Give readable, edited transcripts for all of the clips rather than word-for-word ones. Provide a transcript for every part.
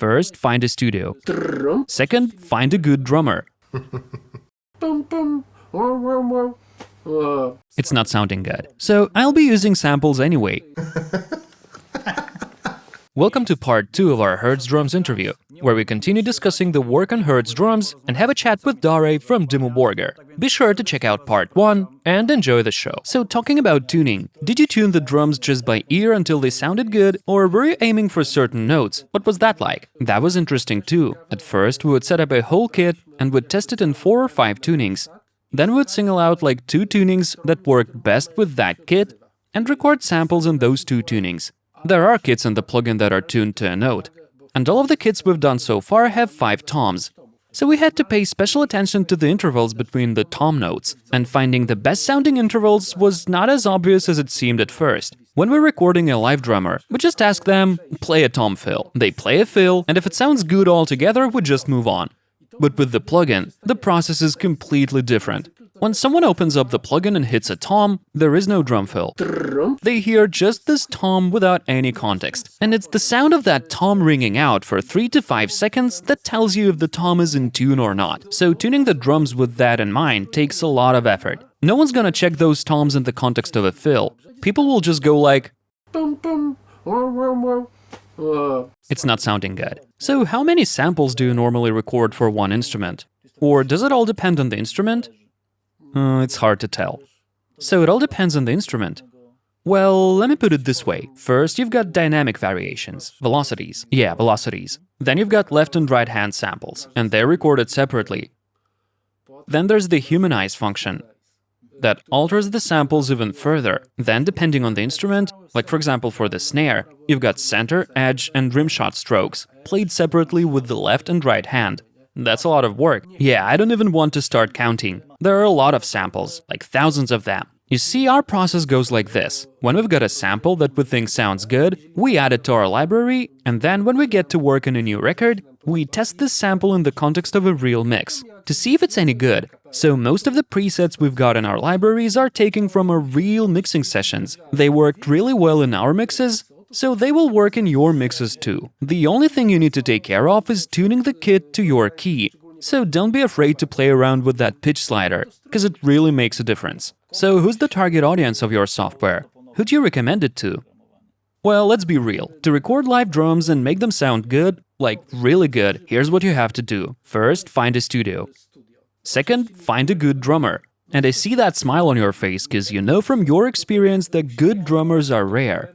First, find a studio. Second, find a good drummer. It's not sounding good. So I'll be using samples anyway. Welcome to part 2 of our Hertz Drums interview, where we continue discussing the work on Hertz Drums and have a chat with Daray from Dimmu Borgir. Be sure to check out part 1 and enjoy the show. So talking about tuning, did you tune the drums just by ear until they sounded good, or were you aiming for certain notes? What was that like? That was interesting too. At first, we would set up a whole kit and would test it in 4 or 5 tunings. Then we would single out like 2 tunings that worked best with that kit and record samples in those 2 tunings. There are kits in the plugin that are tuned to a note, and all of the kits we've done so far have 5 toms. So we had to pay special attention to the intervals between the tom notes, and finding the best sounding intervals was not as obvious as it seemed at first. When we're recording a live drummer, we just ask them, play a tom fill. They play a fill, and if it sounds good altogether, we just move on. But with the plugin, the process is completely different. When someone opens up the plugin and hits a tom, there is no drum fill. They hear just this tom without any context. And it's the sound of that tom ringing out for 3 to 5 seconds that tells you if the tom is in tune or not. So tuning the drums with that in mind takes a lot of effort. No one's gonna check those toms in the context of a fill. People will just go like, it's not sounding good. So how many samples do you normally record for one instrument? Or does it all depend on the instrument? It's hard to tell. So it all depends on the instrument. Well, let me put it this way. First, you've got dynamic variations, velocities. Yeah, velocities. Then you've got left and right hand samples, and they're recorded separately. Then there's the humanize function that alters the samples even further. Then, depending on the instrument, like for example for the snare, you've got center, edge, and rimshot strokes, played separately with the left and right hand. That's a lot of work. Yeah, I don't even want to start counting. There are a lot of samples, like thousands of them. You see, our process goes like this. When we've got a sample that we think sounds good, we add it to our library, and then when we get to work on a new record, we test this sample in the context of a real mix, to see if it's any good. So most of the presets we've got in our libraries are taken from our real mixing sessions. They worked really well in our mixes, so they will work in your mixes too. The only thing you need to take care of is tuning the kit to your key. So don't be afraid to play around with that pitch slider, because it really makes a difference. So who's the target audience of your software? Who do you recommend it to? Well, let's be real. To record live drums and make them sound good, like really good, here's what you have to do. First, find a studio. Second, find a good drummer. And I see that smile on your face because you know from your experience that good drummers are rare.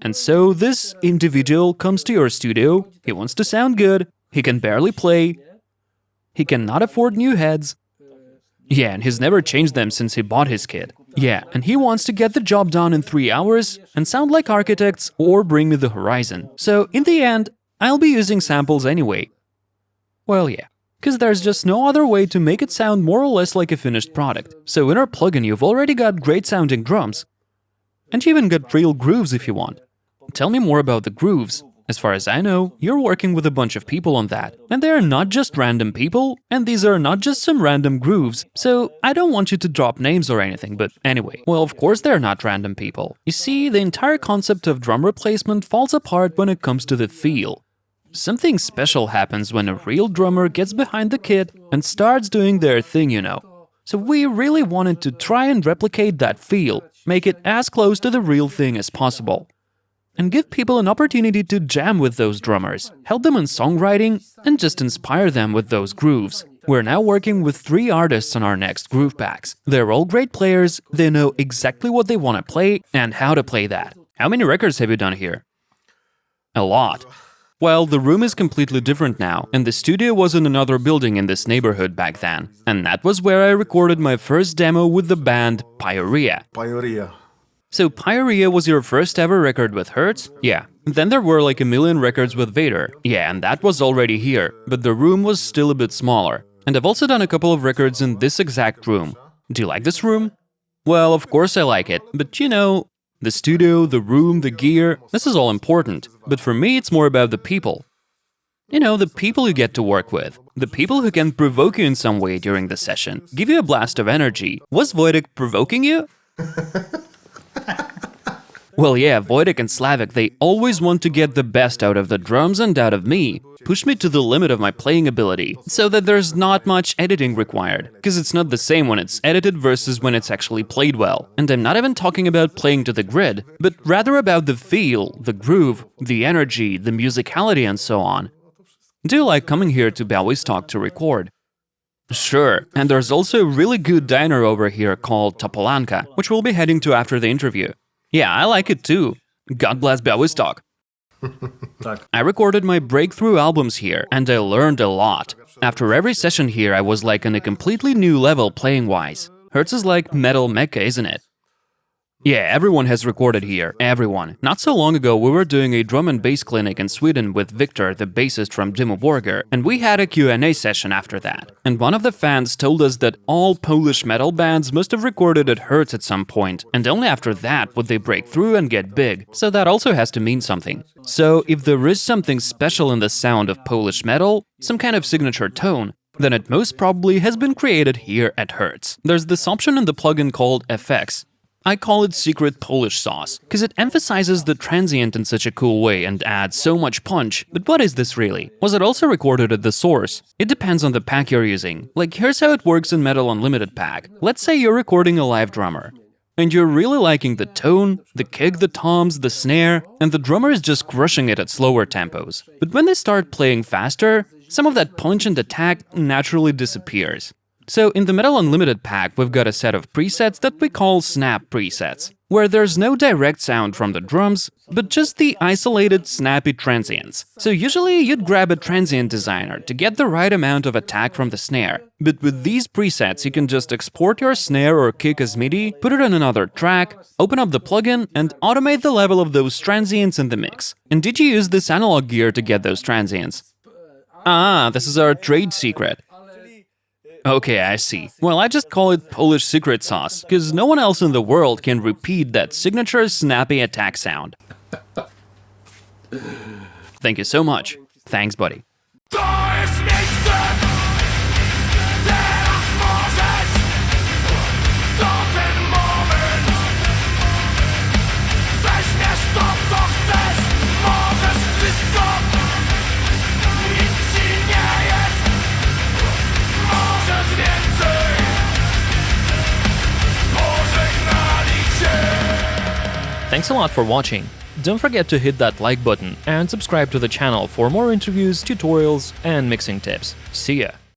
And so this individual comes to your studio, he wants to sound good, he can barely play, he cannot afford new heads. Yeah, and he's never changed them since he bought his kit. Yeah, and he wants to get the job done in 3 hours and sound like architects or bring me the horizon. So in the end, I'll be using samples anyway. Well, yeah, because there's just no other way to make it sound more or less like a finished product. So in our plugin, you've already got great sounding drums. And you even got real grooves if you want. Tell me more about the grooves. As far as I know, you're working with a bunch of people on that. And they're not just random people, and these are not just some random grooves. So I don't want you to drop names or anything, but anyway. Well, of course they're not random people. You see, the entire concept of drum replacement falls apart when it comes to the feel. Something special happens when a real drummer gets behind the kit and starts doing their thing, you know. So we really wanted to try and replicate that feel, make it as close to the real thing as possible. And give people an opportunity to jam with those drummers, help them in songwriting, and just inspire them with those grooves. We're now working with 3 artists on our next groove packs. They're all great players, they know exactly what they want to play and how to play that. How many records have you done here? A lot. Well, the room is completely different now, and the studio was in another building in this neighborhood back then. And that was where I recorded my first demo with the band Pt.2. So Pt.2 was your first ever record with Hertz? Yeah. Then there were like a million records with Vader. Yeah, and that was already here, but the room was still a bit smaller. And I've also done a couple of records in this exact room. Do you like this room? Well, of course I like it, but you know, the studio, the room, the gear, this is all important. But for me, it's more about the people. You know, the people you get to work with. The people who can provoke you in some way during the session. Give you a blast of energy. Was Wojtek provoking you? Well, yeah, Wojtek and Slavik, they always want to get the best out of the drums and out of me, push me to the limit of my playing ability, so that there's not much editing required, because it's not the same when it's edited versus when it's actually played well. And I'm not even talking about playing to the grid, but rather about the feel, the groove, the energy, the musicality, and so on. Do you like coming here to Białystok to record? Sure, and there's also a really good diner over here called Topolanka, which we'll be heading to after the interview. Yeah, I like it too. God bless Białystok. I recorded my breakthrough albums here, and I learned a lot. After every session here, I was like on a completely new level playing-wise. Hertz is like metal mecca, isn't it? Yeah, everyone has recorded here, everyone. Not so long ago, we were doing a drum and bass clinic in Sweden with Victor, the bassist from Dimmu Borgir, and we had a Q&A session after that. And one of the fans told us that all Polish metal bands must have recorded at Hertz at some point, and only after that would they break through and get big. So that also has to mean something. So if there is something special in the sound of Polish metal, some kind of signature tone, then it most probably has been created here at Hertz. There's this option in the plugin called FX. I call it secret Polish sauce, because it emphasizes the transient in such a cool way and adds so much punch. But what is this really? Was it also recorded at the source? It depends on the pack you're using. Like, here's how it works in Metal Unlimited pack. Let's say you're recording a live drummer, and you're really liking the tone, the kick, the toms, the snare, and the drummer is just crushing it at slower tempos. But when they start playing faster, some of that punch and attack naturally disappears. So in the Metal Unlimited pack, we've got a set of presets that we call snap presets, where there's no direct sound from the drums, but just the isolated snappy transients. So usually you'd grab a transient designer to get the right amount of attack from the snare. But with these presets, you can just export your snare or kick as MIDI, put it on another track, open up the plugin, and automate the level of those transients in the mix. And did you use this analog gear to get those transients? Ah, this is our trade secret. Okay, I see. Well, I just call it Polish secret sauce, because no one else in the world can repeat that signature snappy attack sound. Thank you so much. Thanks, buddy. Thanks a lot for watching. Don't forget to hit that like button and subscribe to the channel for more interviews, tutorials, and mixing tips. See ya!